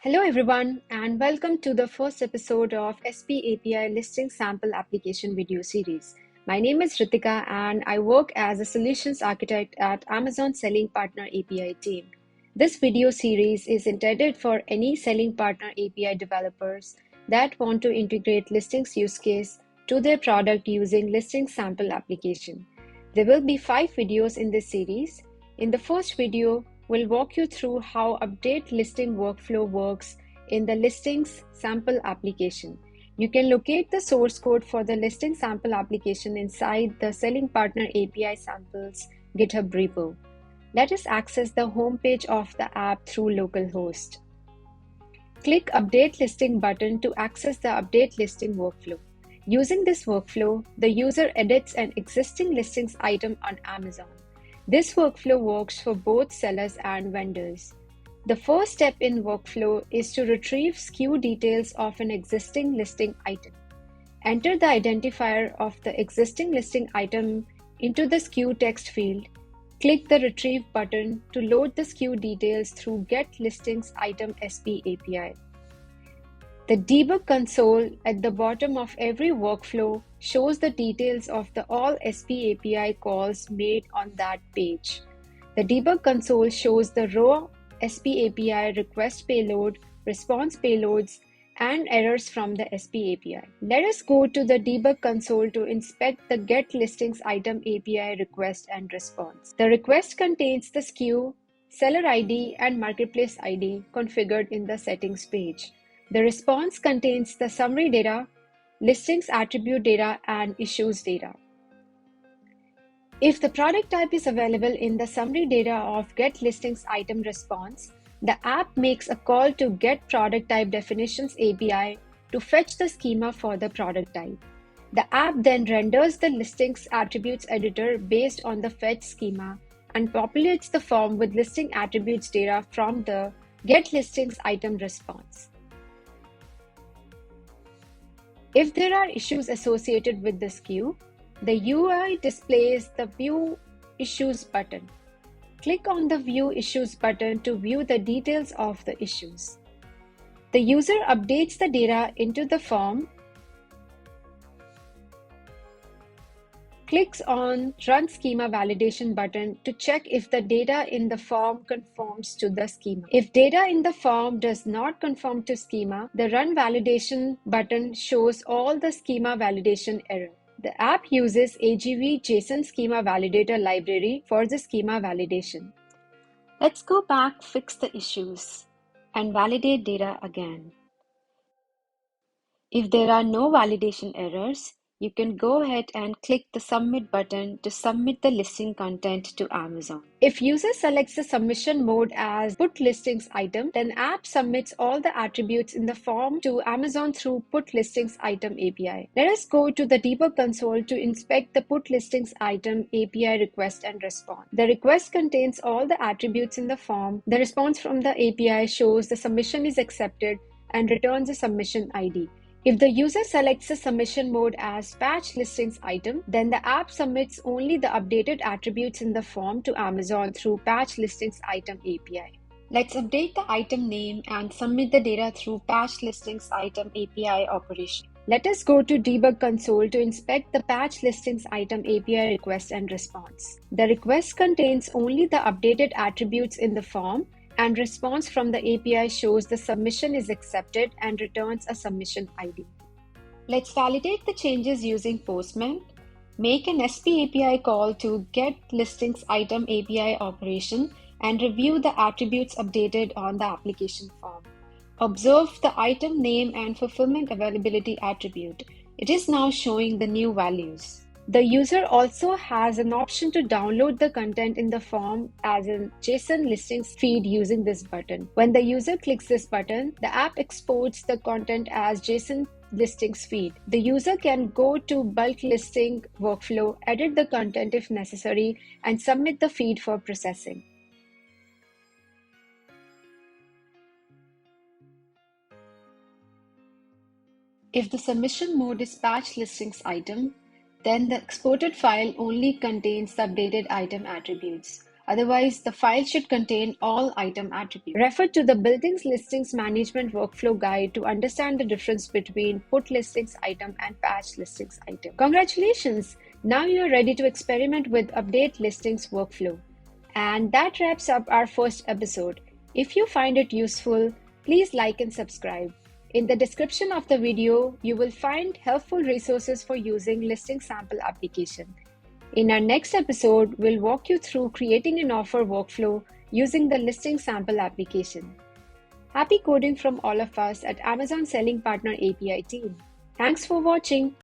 Hello everyone and welcome to the first episode of SP API Listing Sample Application video series. My name is Ritika and I work as a solutions architect at Amazon Selling Partner API team. This video series is intended for any Selling Partner API developers that want to integrate listings use case to their product using listing sample application. There will be 5 videos in this series. In the first video, we'll walk you through how update listing workflow works in the listings sample application. You can locate the source code for the listing sample application inside the Selling Partner API samples GitHub repo. Let us access the home page of the app through localhost. Click Update Listing button to access the update listing workflow. Using this workflow, the user edits an existing listings item on Amazon. This workflow works for both sellers and vendors. The first step in workflow is to retrieve SKU details of an existing listing item. Enter the identifier of the existing listing item into the SKU text field. Click the Retrieve button to load the SKU details through Get Listings Item SP API. The debug console at the bottom of every workflow shows the details of the all SP API calls made on that page. The debug console shows the raw SP API request payload, response payloads, and errors from the SP API. Let us go to the debug console to inspect the Get Listings Item API request and response. The request contains the SKU, seller ID, and marketplace ID configured in the settings page. The response contains the summary data, listings attribute data, and issues data. If the product type is available in the summary data of Get Listings Item response, the app makes a call to Get Product Type Definitions API to fetch the schema for the product type. The app then renders the listings attributes editor based on the fetch schema and populates the form with listing attributes data from the Get Listings Item response. If there are issues associated with the SKU, the UI displays the View Issues button. Click on the View Issues button to view the details of the issues. The user updates the data into the form, clicks on Run Schema Validation button to check if the data in the form conforms to the schema. If data in the form does not conform to schema, the Run Validation button shows all the schema validation error. The app uses AGV JSON Schema Validator library for the schema validation. Let's go back, fix the issues, and validate data again. If there are no validation errors, you can go ahead and click the Submit button to submit the listing content to Amazon. If user selects the submission mode as Put Listings Item, then app submits all the attributes in the form to Amazon through Put Listings Item API. Let us go to the debug console to inspect the Put Listings Item API request and response. The request contains all the attributes in the form. The response from the API shows the submission is accepted and returns a submission ID. If the user selects the submission mode as Patch Listings Item, then the app submits only the updated attributes in the form to Amazon through Patch Listings Item API. Let's update the item name and submit the data through Patch Listings Item API operation. Let us go to Debug Console to inspect the Patch Listings Item API request and response. The request contains only the updated attributes in the form, and response from the API shows the submission is accepted and returns a submission ID. Let's validate the changes using Postman. Make an SP API call to Get Listings Item API operation and review the attributes updated on the application form. Observe the item name and fulfillment availability attribute. It is now showing the new values. The user also has an option to download the content in the form as a JSON listings feed using this button. When the user clicks this button, the app exports the content as JSON listings feed. The user can go to bulk listing workflow, edit the content if necessary, and submit the feed for processing. If the submission mode is Patch Listings Item, then the exported file only contains the updated item attributes. Otherwise, the file should contain all item attributes. Refer to the Buildings Listings Management Workflow Guide to understand the difference between put listings item and patch listings item. Congratulations! Now you are ready to experiment with update listings workflow. And that wraps up our first episode. If you find it useful, please like and subscribe. In the description of the video, you will find helpful resources for using listing sample application. In our next episode, we'll walk you through creating an offer workflow using the listing sample application. Happy coding from all of us at Amazon Selling Partner API team. Thanks for watching.